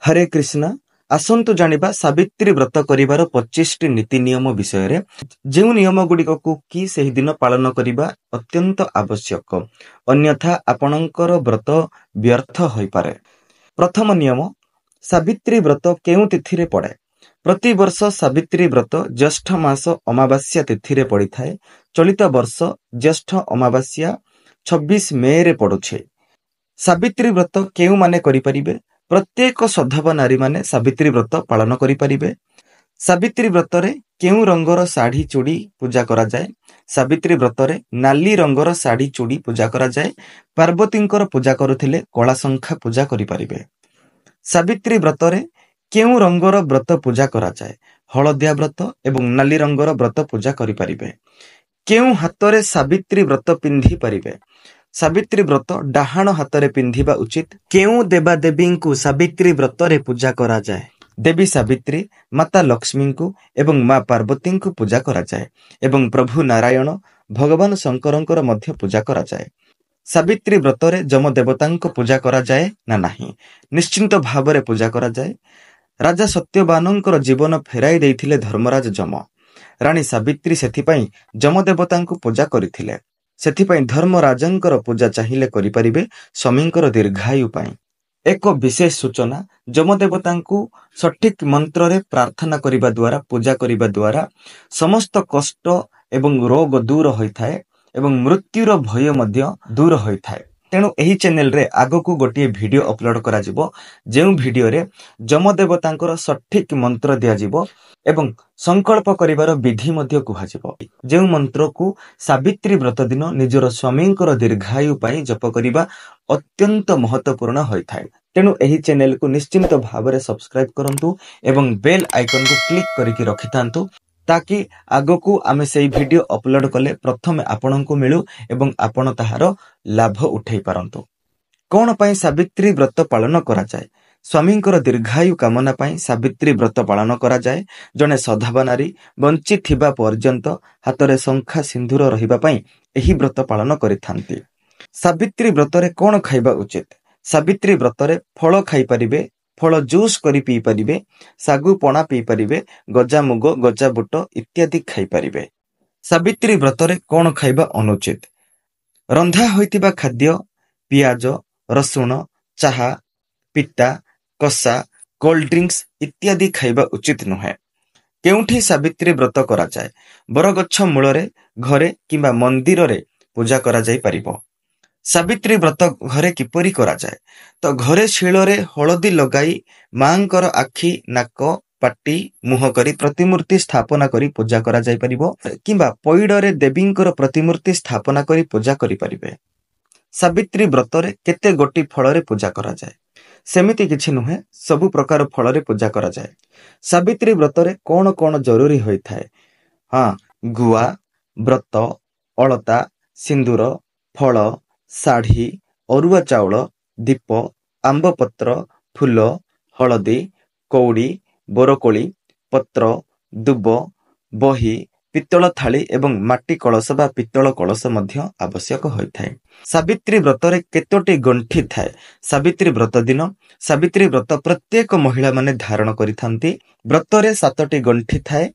हरे कृष्ण आसंतु जानिबा सावित्री व्रत करिबार 25टी नीति नियम विषय जो नियम गुड़िक कि सही दिन पालन करने अत्यंत आवश्यक अन्यथा आपणकर व्रत व्यर्थ हो पारे। प्रथम नियम सावित्री व्रत केउ तिथि रे पड़े। प्रति वर्ष सावित्री व्रत ज्येष्ठ मास अमावास्या तिथि रे पड़ी थाए। चलित वर्ष ज्येष्ठ अमावास्या 26 मे रे पड़ुछे। सावित्री व्रत केउ माने करि परिबे। प्रत्येक सधब नारी माने सावित्री व्रत पालन करि परिबे। सावित्री व्रत रे केउ रंगर साड़ी चूड़ी पूजा करा जाए। सावित्री व्रत रे नाली रंगर साड़ी चूड़ी पूजा करा जाए। पार्वतींकर पूजा करुथिले कला संख्या पूजा करि परिबे। सावित्री व्रत रे केउ रंगर व्रत पूजा करा जाए। हलदिया व्रत एवं नाली रंगर व्रत पूजा करि परिबे। केउ हातरे सावित्री व्रत पिंधि परिबे। सावित्री व्रत डाहाण हाथरे पिंधिबा उचित। केउ देवादेवी को सावित्री व्रत रे पूजा करा जाए। देवी सावित्री माता लक्ष्मी को एवं माँ पार्वती को पूजा करा जाए एवं प्रभु नारायण भगवान शंकरंकर मध्य पूजा करा जाए। सावित्री व्रत रे जम देवता को पूजा करा जाए ना नहीं, निश्चिंत भाव पूजा करा जाए। राजा सत्यवानंकर जीवन फेराई देइथिले धर्मराज जम। रानी सावित्री सेथिपाई जम देवता को पूजा करिथिले। सेथिपाई धर्मराजंकर पूजा चाहिए करिपारिबे स्वामींकर दीर्घायु पाई। एक विशेष सूचना जमदेवता को सठिक मंत्र रे प्रार्थना करिबा द्वारा पूजा करिबा द्वारा समस्त कष्ट एवं रोग दूर होइथाए एवं मृत्युर भय मध्य दूर होइथाए। तेणु एही चैनल रे आगकू गोटे वीडियो अपलोड करा जिवो जेउ वीडियो रे जमदेवतांकर सठिक मंत्र दिया जिवो एवं संकल्प करिवार विधि मध्य कुहा जिवो। जेउ मंत्र को सावित्री व्रत दिन निजर स्वामींकर दीर्घायु पाई जप करिबा अत्यंत महत्वपूर्ण होइथाए। तेणु एही चैनल को निश्चिंत भाव सब्सक्राइब करंतु एवं बेल आइकन को क्लिक करिकि रखिथांतु ताकि आगकू आमे सेही वीडियो अपलोड कले प्रथमे आपनकू मिलू एवं आपण ताहार लाभ उठै पारंतु। कोन पई सावित्री व्रत पालन करा जाए? स्वामींकर दीर्घायु कामना पाई सावित्री व्रत पालन करा जाए। जने सधावा नारी बंची थिबा पर्यंत हातरे शंखा सिंदूर रहिबा पई एही व्रत पालन करिथांती। सावित्री व्रत रे कोन खाइबा उचित? सावित्री व्रत रे फल खाइ परिबे, फल जूस करी पी परिबे, सागु पणा पी परिबे, गजा मुग गजा बुट इत्यादि खाइ परिबे। सावित्री व्रत रे कोन खाइबा अनुचित? रंधा होइतिबा खाद्य पियाज रसुण चाहा पिट्टा कषा कोल्ड ड्रिंक्स इत्यादि खाइबा उचित नुहे। केउठी सावित्री व्रत करा जाए? बरगछ मूलरे घरे किंबा मंदिर रे पूजा करा जाई परिबो। सावित्री व्रत घरे किपरि करा जाए? तो घरे शिଳରେ हलदी लगाई मांकर आखि नाक पाटी मुह करी प्रतिमूर्ति स्थापना करी पूजा करा जाई परिबो किंबा पैडरे देवींकर प्रतिमूर्ति स्थापना करी पूजा करी परिबे। सावित्री व्रत रे केते गोटी फल रे पूजा करा जाए? सेमिति किछि नुहे, सबु प्रकार फल रे पूजा करा जाए। सावित्री व्रत रे कोन कोन जरूरी होई थाए? हाँ, गुआ व्रत अलता सिंदूर फल साढ़ी अरुआ चाउल दीप आंब पत्र फूल हलदी कौड़ी बोरकोली पत्र दुब बही पित्तल थाली एवं माटी कलश बा पित्तल कलश मध्य आवश्यक होइथाए। सावित्री व्रत रे केतोटी गंठी थाए? सावित्री व्रत दिन सावित्री व्रत प्रत्येक महिला माने धारण करिथांती। व्रत रे 7टी गंठी थाए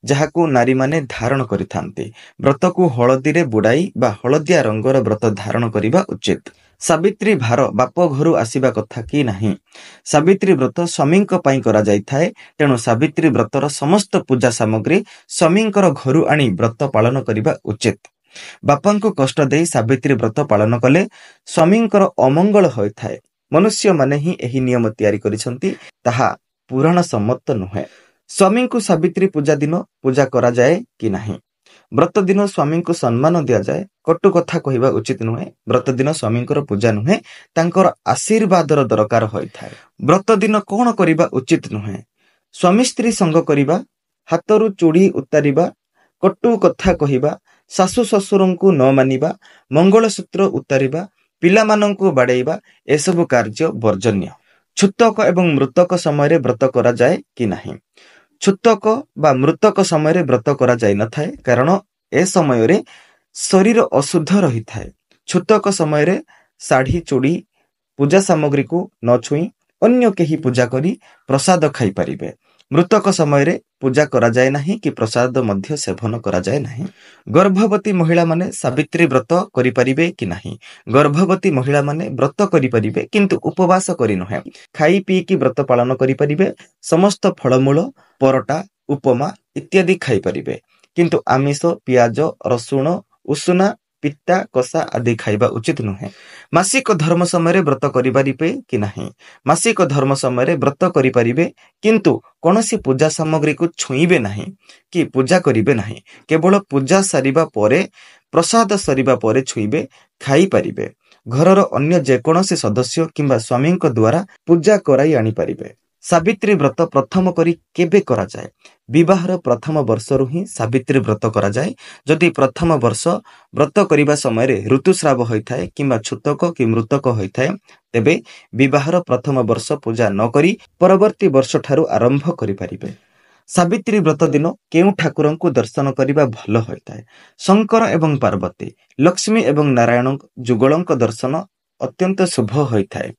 जहाकू नारी माने धारण करिथांती। व्रत को हलदी रे बुड़ाई बा हलदिया रंगर व्रत धारण करिबा उचित। सावित्री भार बाप घरु आसीबा कथा कि नाही। सावित्री व्रत स्वामींक पई करा जाई थाए। तेणु सावित्री व्रतर समस्त पूजा सामग्री स्वामींकर घरु आनी व्रत पालन करिबा उचित। बापांको कष्ट देई सावित्री व्रत पालन कले स्वामींकर अमंगल होई थाए। मनुष्य माने ही एही नियम तयारी करिसंती, ताहा पुराण सम्मत नुहे। स्वामी को सावित्री पूजा दिन पूजा करा जाए कि नहीं? व्रत दिन स्वामी को सम्मान दिया जाए। कटु कथा कहवा उचित नुहे। व्रत दिन स्वामी पूजा नुहे, तांकर आशीर्वादर दरकार होई थाए। व्रत दिन कौन करिबा उचित नुहे? स्वामी स्त्री संग करिबा, हाथरू चूड़ी उतारिबा, कटु कथा कहिबा, सासु ससुरंकु न मानिबा, मंगलसूत्र उतारिबा, पिला मानंकु बाड़ेइबा एसबु कार्य वर्जन्य। छुतक एवं मृतक समय व्रत करा जाए कि नहीं? छुतक बा मृतक समय व्रत करा जाय न थाए, कारण ए समय रे शरीर अशुद्ध रही थाए। छुतक समय साड़ी चूड़ी पूजा सामग्री को न छुई अन्य केही पूजा करी प्रसाद खाई पारिबे। मृतक समय रे पूजा करा जाए नहीं कि प्रसाद मध्य सेवन करा जाए नहीं। गर्भवती महिला माने सावित्री व्रत करि परिबे कि नहीं। गर्भवती महिला माने व्रत करि परिबे किंतु उपवास करि नहे, खाई पी की व्रत पालन करि परिबे। समस्त फलमूल, परोटा, उपमा इत्यादि खाई परिबे किंतु आमिष, पियाज, रसुण, उषुना, पित्ता, कषा आदि खाइबा उचित नुहे। मासिक धर्म समय व्रत करिपारिबे कि नहीं। मासिक धर्म समय व्रत करिपारिबे किंतु कौनसी पूजा सामग्री को छुईबे नहीं कि पूजा करिबे नहीं। केवल पूजा सारिबा परे, प्रसाद सारिबा परे छुईबे, खाई पारिबे। घरर अन्य जेकोसी सदस्य किंबा स्वामी द्वारा पूजा कराई आनी पारिबे। सावित्री व्रत प्रथम करी केबे करा जाए। विवाहर प्रथम वर्षरु ही सावित्री व्रत करा जाए। जदि प्रथम वर्ष व्रत करिबा समय रे ऋतुस्राव होइथाय किंबा छुतक कि मृतक होइथाय तेबे विवाहर प्रथम वर्ष पूजा न करी परवर्ती वर्ष ठारू आरंभ करि पारिबे। सावित्री व्रत दिन केउ ठाकुरन को दर्शन करिबा भल होइथाय। शंकर एवं पार्वती, लक्ष्मी एवं नारायण जुगलंक दर्शन अत्यंत शुभ होइथाय।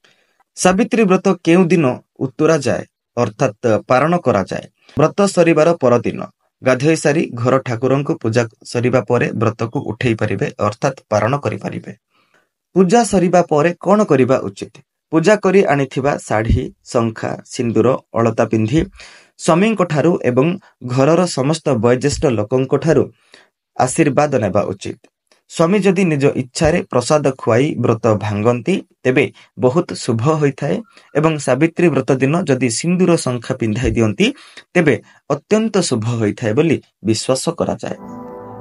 सावित्री व्रत केउ दिन उत्तरा जाए अर्थात पारण करा जाए। व्रत सरिबार परदिन गाधोई सारी घर ठाकुरन को पूजा सरिबा परे व्रत को उठेई पारिबे अर्थात पारण करि पारिबे। पूजा सरिबा परे कोन करिबा उचित। पूजा करी आनिथिबा साड़ी, शंखा, सिंदूर, अलता पिंधि स्वामी ठारू एवं घरर समस्त वयोज्येष्ठ लोकंक ठारू आशीर्वाद नेबा उचित। स्वामी जदि निज इच्छा रे प्रसाद खुआई व्रत भांगती तेबे बहुत शुभ होइथाय एवं सावित्री व्रत दिन जदि सिंदूर शंखा पिंधाई दियंती तेबे अत्यंत शुभ होइथाय बोली विश्वास करा जाए।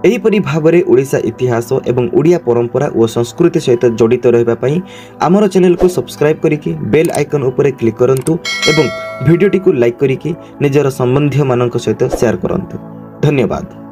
एहीपरि भावरे ओडिशा इतिहास एवं ओडिया परंपरा और संस्कृति सहित जड़ित रहबा पई आमर चैनल को सब्सक्राइब करिकि बेल आइकन उपरे क्लिक करंतु एवं वीडियोटी को लाइक करिकि निजर संबंधी मानक सहित शेयर करंतु। धन्यवाद।